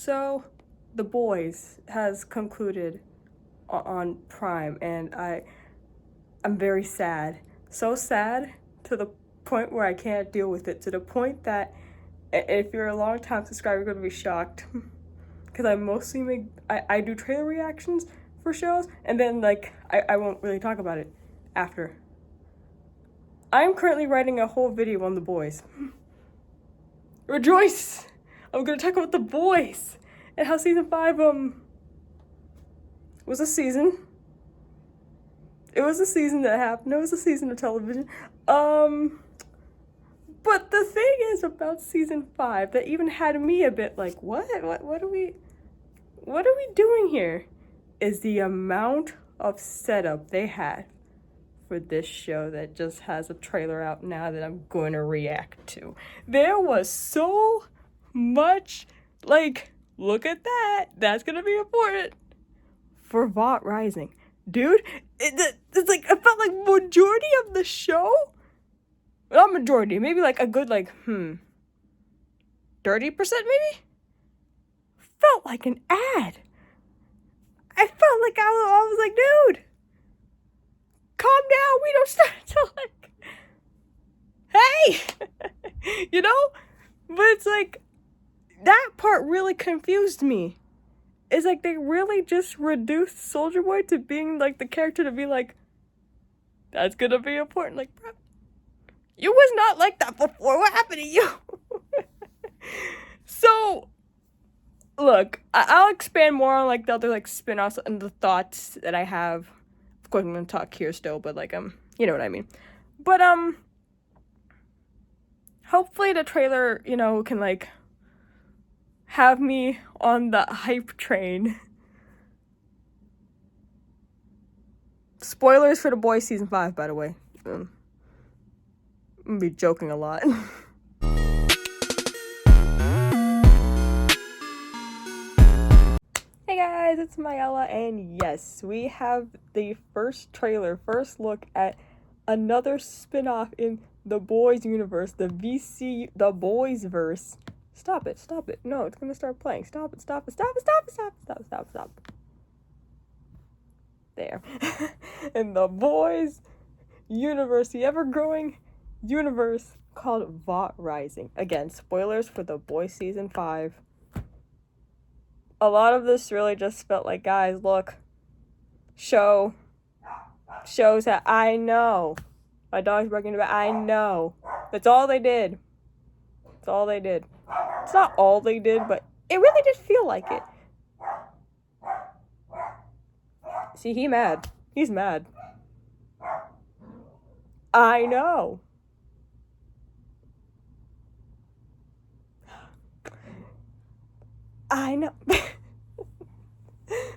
So, The Boys has concluded on Prime, and I'm very sad. So sad to the point where I can't deal with it. To the point that if you're a long time subscriber, you're gonna be shocked. Because I mostly I do trailer reactions for shows, and then I won't really talk about it after. I'm currently writing a whole video on The Boys. Rejoice! I'm gonna talk about The Boys and how season 5 was a season. It was a season that happened. It was a season of television. But the thing is about season 5 that even had me a bit like, what are we doing here? Is the amount of setup they had for this show that just has a trailer out now that I'm going to react to. There was so much, look at that. That's going to be important. For Vought Rising. Dude, it's like, I felt like majority of the show, not majority, maybe like a good 30% maybe? Felt like an ad. I felt like I was like, dude, calm down, we don't start until hey! You know? But it's like, that part really confused me. It's like they really just reduced Soulja Boy to being like the character to be like, that's gonna be important. Like, bro, you was not like that before. What happened to you? So, look, I'll expand more on the other spin-offs and the thoughts that I have. Of course, I'm gonna talk here still, but you know what I mean. But hopefully the trailer, can have me on the hype train. Spoilers for The Boys season 5, by the way. I'm gonna be joking a lot. Hey guys, it's Mayella, and yes, we have the first look at another spin-off in the Boys universe, the Boys verse. Stop it. No, it's gonna start playing. Stop it. There. In the Boys universe, the ever-growing universe called Vought Rising. Again, spoilers for The Boys season 5. A lot of this really just felt like, guys, look, shows that I know. My dog's barking about, I know. That's all they did. It's not all they did, but it really did feel like it. See, he's mad. I know.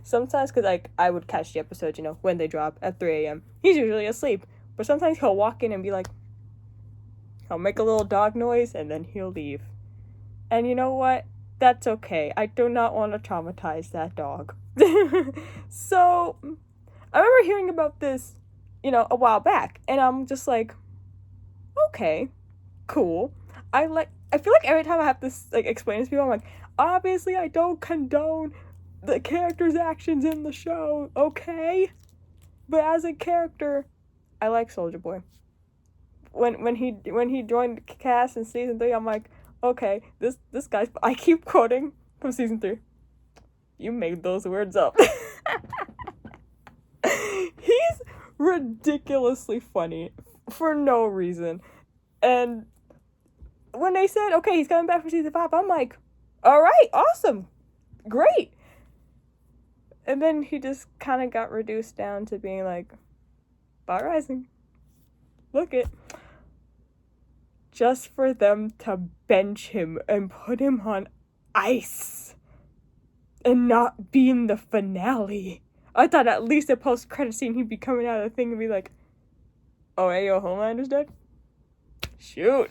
Sometimes, because I would catch the episodes, when they drop at 3 a.m. He's usually asleep. But sometimes he'll walk in and be like, he'll make a little dog noise, and then he'll leave. And you know what? That's okay. I do not want to traumatize that dog. So, I remember hearing about this, a while back. And I'm just like, okay, cool. I feel like every time I have to, explain this to people, I'm like, obviously I don't condone the character's actions in the show, okay? But as a character, I like Soulja Boy. When he joined the cast in season 3, I'm like, okay, this guy's, I keep quoting from season 3. You made those words up. He's ridiculously funny for no reason. And when they said, okay, he's coming back for season 5, I'm like, all right, awesome, great. And then he just kind of got reduced down to being like, Vought Rising. Look it. Just for them to bench him and put him on ice and not be in the finale. I thought at least a post-credit scene he'd be coming out of the thing and be like, oh, hey, yo, Homelander's dead? Shoot.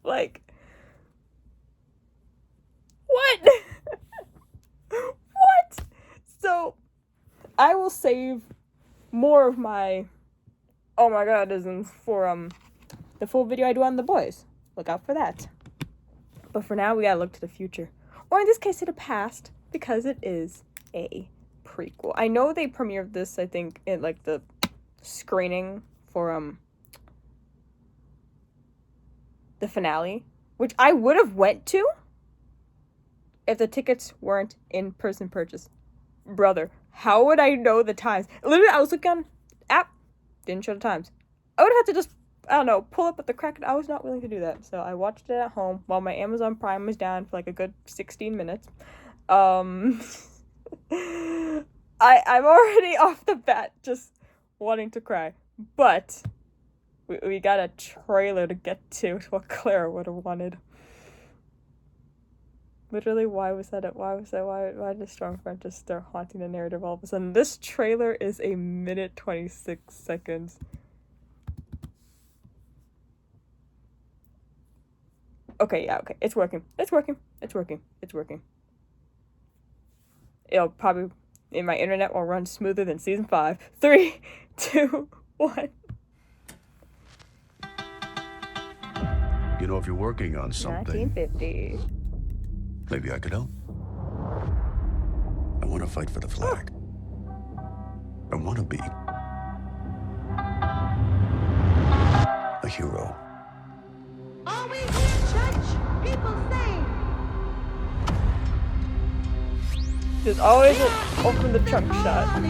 What? What? So, I will save more of my oh my god-isms for the full video I do on The Boys. Look out for that. But for now, we gotta look to the future. or in this case to the past, because it is a prequel. I know they premiered this, I think, in like the screening for the finale, which I would have went to if the tickets weren't in-person purchase. Brother, how would I know the times? Literally, I was looking on app, didn't show the times. I would have had to just, I don't know, pull up at the crack. I was not willing to do that, so I watched it at home while my Amazon Prime was down for like a good 16 minutes. I'm already off the bat just wanting to cry, but we got a trailer to get to what Clara would have wanted. Literally, why did Strong Friend just start haunting the narrative all of a sudden? This trailer is 1:26 seconds. Okay, yeah, okay. It's working. It'll probably, my internet will run smoother than season 5. 3, 2, 1. You know, if you're working on something, 1950. maybe I could help. I want to fight for the flag. I want to be a hero. Always in church, people say. There's always an open the trunk shot.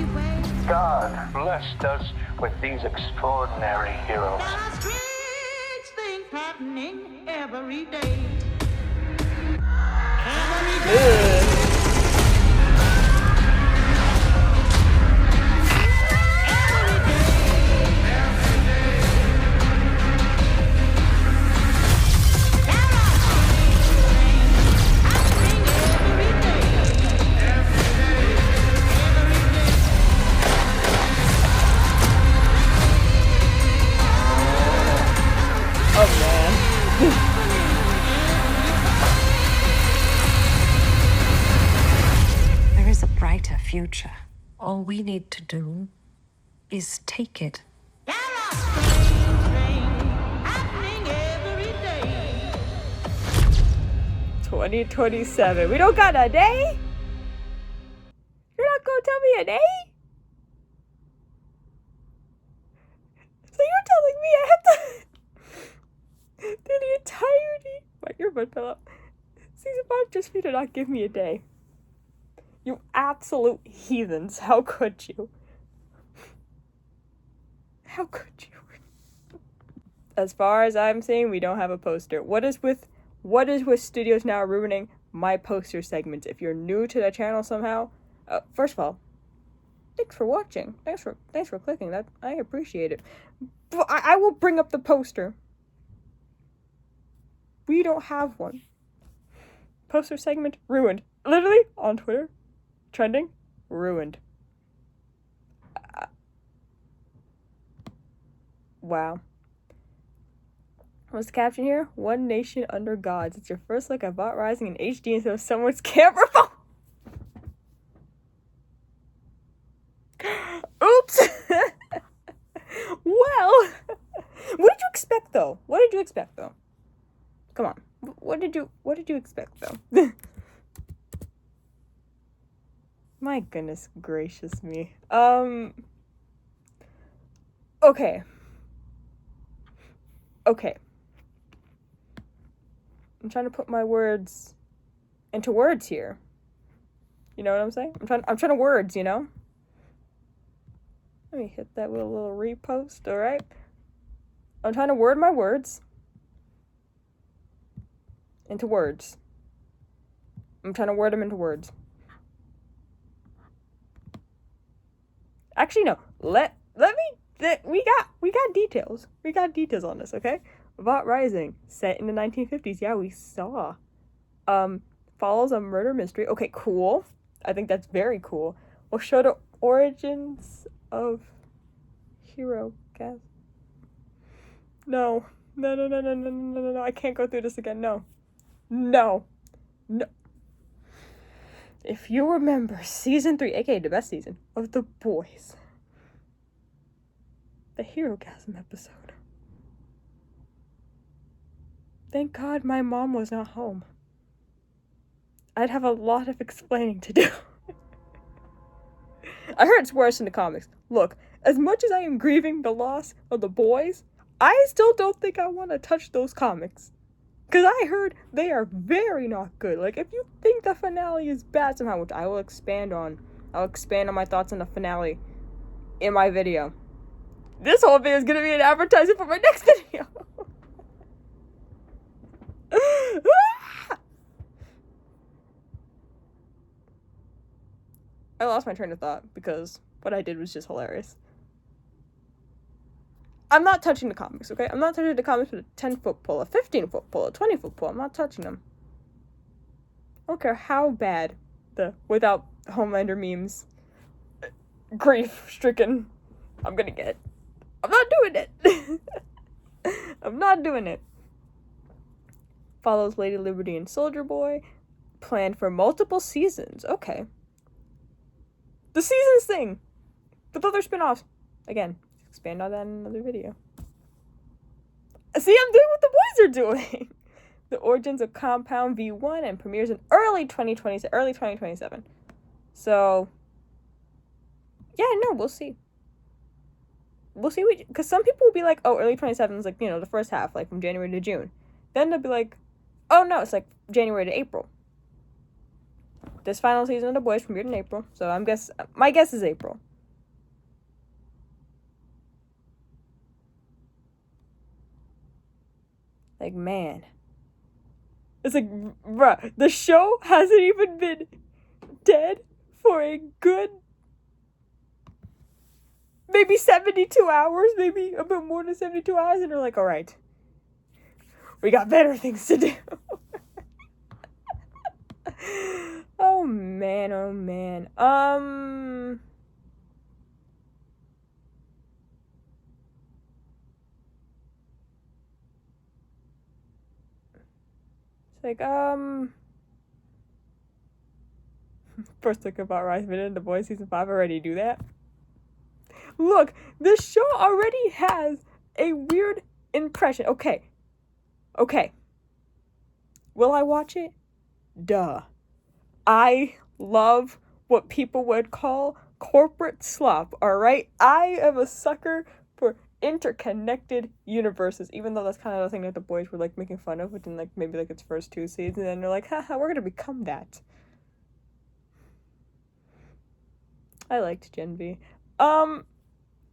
God blessed us with these extraordinary heroes. There are strange things happening every day. Oh man. There is a brighter future. All we need to do is take it. There are strange things happening every day. 2027. We don't got a day? You're not gonna tell me a day? So you're telling me I have to do the entirety. My earbud fell out. Season 5 just for you to not give me a day. You absolute heathens. How could you? How could you? As far as I'm seeing, we don't have a poster. What is with studios now ruining my poster segments? If you're new to the channel somehow, first of all, thanks for watching. Thanks for clicking. That I appreciate it. But I will bring up the poster. We don't have one. Poster segment ruined. Literally on Twitter, trending, ruined. Wow. What's the caption here? One nation under gods. It's your first look at Vought Rising in HD instead of someone's camera phone. Oops. Well, what did you expect though? Come on. What did you expect though? My goodness gracious me. Okay. I'm trying to put my words into words here. You know what I'm saying? I'm trying to words, you know? Let me hit that little repost, alright? I'm trying to word my words into words. I'm trying to word them into words. Actually, no. Let me. We got details. We got details on this, okay? Vought Rising, set in the 1950s. Yeah, we saw. Follows a murder mystery. Okay, cool. I think that's very cool. We'll show the origins of Hero, guys. No. I can't go through this again. No. If you remember season 3, aka the best season of The Boys, the Hero-gasm episode. Thank God my mom was not home. I'd have a lot of explaining to do. I heard it's worse in the comics. Look, as much as I am grieving the loss of the boys, I still don't think I want to touch those comics. Because I heard they are very not good. Like, if you think the finale is bad somehow, which I will expand on. I'll expand on my thoughts on the finale in my video. This whole video is going to be an advertisement for my next video. I lost my train of thought because what I did was just hilarious. I'm not touching the comics, okay? I'm not touching the comics with a 10-foot pole, a 15-foot pole, a 20-foot pole. I'm not touching them. I don't care how bad the without Homelander memes grief-stricken I'm gonna get. I'm not doing it. I'm not doing it. Follows Lady Liberty and Soldier Boy. Planned for multiple seasons. Okay. The seasons thing. With other spin-offs. Again, expand on that in another video. See, I'm doing what the boys are doing. The origins of Compound V1 and premieres in early 2027. So, yeah, no, we'll see. We'll see. Because some people will be like, oh, early 27 is like, you know, the first half, like from January to June. Then they'll be like, oh, no, it's like January to April. This final season of The Boys premiered in April. So my guess is April. Like, man. It's like, bruh, the show hasn't even been dead for a good maybe 72 hours, maybe a bit more than 72 hours, and they're like, all right, we got better things to do. Oh man, oh man. It's like, first think about Rise of the Boys season 5 already do that. Look, this show already has a weird impression. Okay. Will I watch it? Duh. I love what people would call corporate slop, alright? I am a sucker for interconnected universes, even though that's kind of the thing that the boys were, like, making fun of within, like, maybe, like, its first 2 seasons, and then they're like, haha, we're gonna become that. I liked Gen V.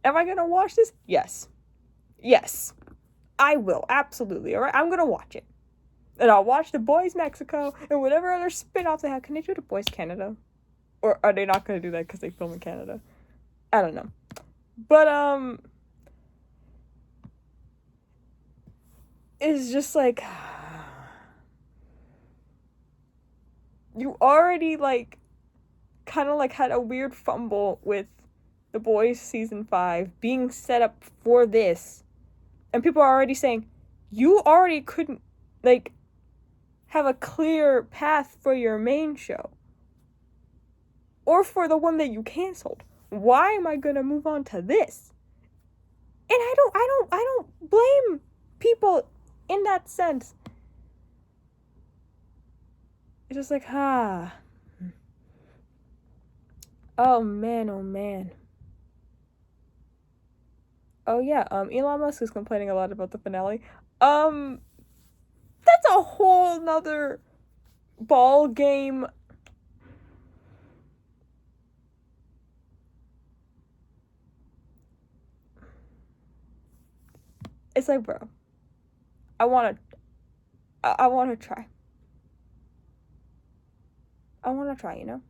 Am I gonna watch this? Yes. I will, absolutely, alright? I'm gonna watch it. And I'll watch The Boys Mexico and whatever other spin-offs they have. Can they do The Boys Canada? Or are they not gonna do that because they film in Canada? I don't know. But, it's just like, you already, like, kind of, like, had a weird fumble with The Boys Season 5 being set up for this. And people are already saying, you already couldn't, like, have a clear path for your main show. Or for the one that you canceled. Why am I gonna move on to this? And I don't blame people in that sense. It's just like, Oh man. Oh yeah, Elon Musk is complaining a lot about the finale. That's a whole nother ball game. It's like, bro, I wanna try. I wanna try, you know?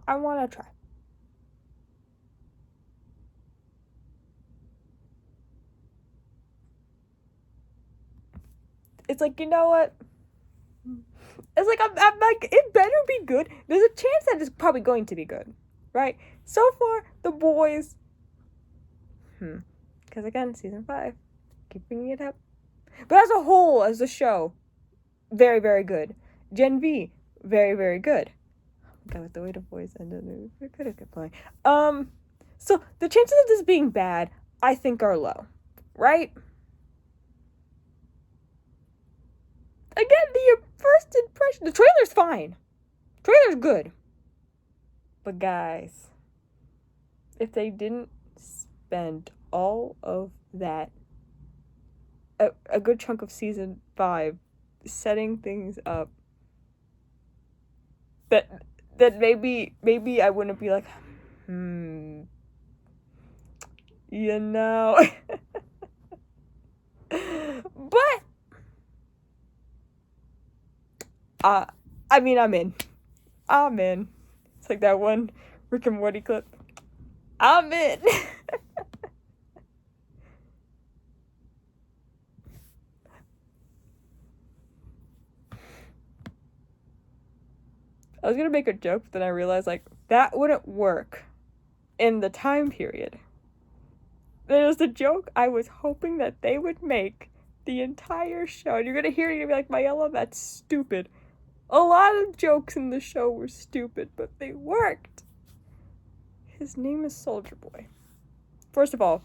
I want to try. It's like, you know what? It's like, I'm like, it better be good. There's a chance that it's probably going to be good, right? So far, The Boys, because again, season 5, keep bringing it up. But as a whole, as a show, very, very good. Gen V, very, very good. God, with the way the voice ended, we could have kept playing. So the chances of this being bad, I think, are low, right? Again, the first impression, the trailer's fine. Trailer's good. But guys, if they didn't spend all of that, a good chunk of season 5 setting things up, that maybe I wouldn't be like, you know. But I mean, I'm in. It's like that one Rick and Morty clip. I'm in. I was gonna make a joke, but then I realized, like, that wouldn't work in the time period. There was the joke I was hoping that they would make the entire show. And you're gonna hear it, you're gonna be like, Mayella, that's stupid. A lot of jokes in the show were stupid, but they worked. His name is Soldier Boy. First of all,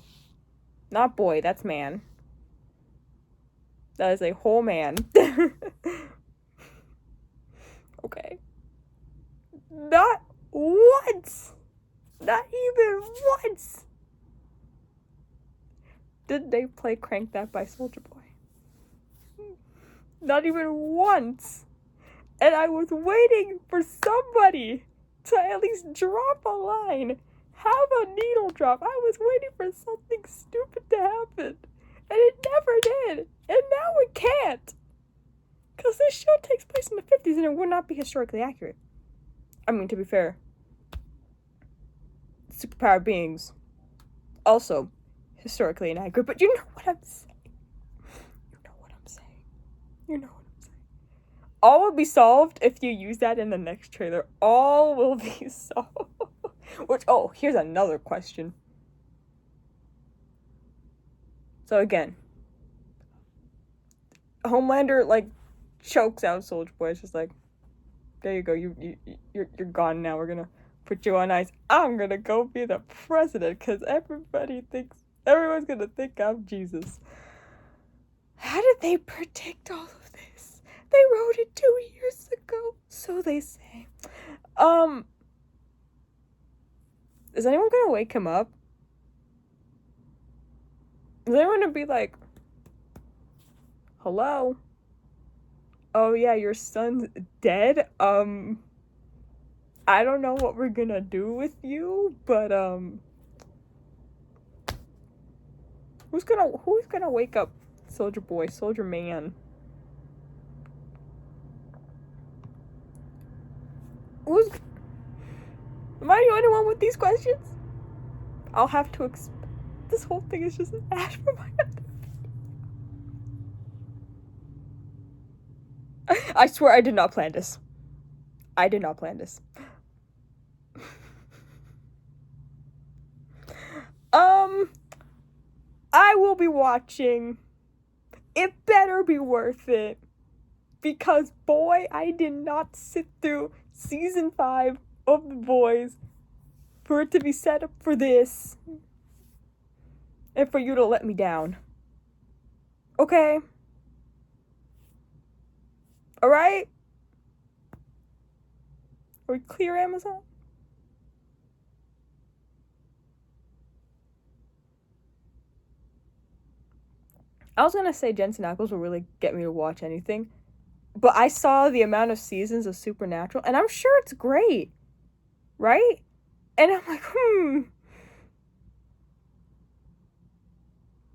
not boy, that's man. That is a whole man. Okay. Not once! Not even once! Did they play Crank That by Soldier Boy? Not even once! And I was waiting for somebody to at least drop a line, have a needle drop. I was waiting for something stupid to happen. And it never did. And now it can't. Because this show takes place in the 50s and it would not be historically accurate. I mean, to be fair, superpowered beings, also historically inaccurate, but you know what I'm saying. You know what I'm saying. All will be solved if you use that in the next trailer. All will be solved. Which, here's another question. So again, Homelander, like, chokes out Soldier Boy. It's just like, there you go, you're gone now. We're gonna put you on ice. I'm gonna go be the president because everyone's gonna think I'm Jesus. How did they predict all of this? They wrote it 2 years ago, so they say. Is anyone gonna wake him up? Is anyone gonna be like, hello? Oh yeah, your son's dead? I don't know what we're gonna do with you, but, who's gonna wake up Soldier Boy, Soldier Man? Am I the only one with these questions? I'll have to this whole thing is just an ash for my head. I swear I did not plan this. I will be watching. It better be worth it. Because, boy, I did not sit through season 5 of The Boys for it to be set up for this. And for you to let me down. Okay? Alright? Are we clear, Amazon? I was gonna say Jensen Ackles will really get me to watch anything. But I saw the amount of seasons of Supernatural, and I'm sure it's great. Right? And I'm like,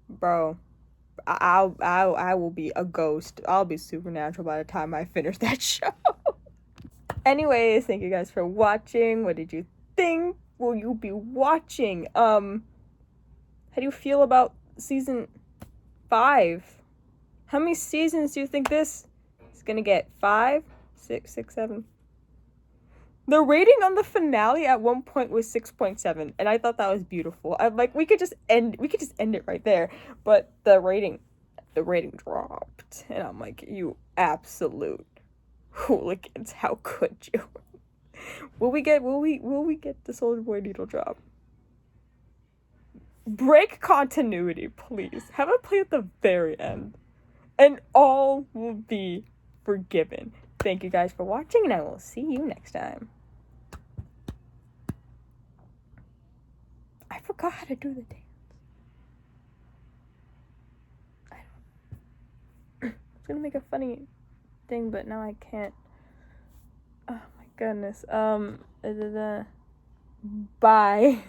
Bro, I will be a ghost. I'll be Supernatural by the time I finish that show. Anyways, thank you guys for watching. What did you think? Will you be watching? How do you feel about season 5? How many seasons do you think this is gonna get? 5? 6, 7? The rating on the finale at one point was 6.7, and I thought that was beautiful. I'm like, we could just end it right there. But the rating dropped, and I'm like, you absolute hooligans, how could you? Will we get the Soldier Boy needle drop? Break continuity, please. Have it play at the very end. And all will be forgiven. Thank you guys for watching, and I will see you next time. I forgot how to do the dance. I was gonna make a funny thing, but now I can't. Oh my goodness. Bye.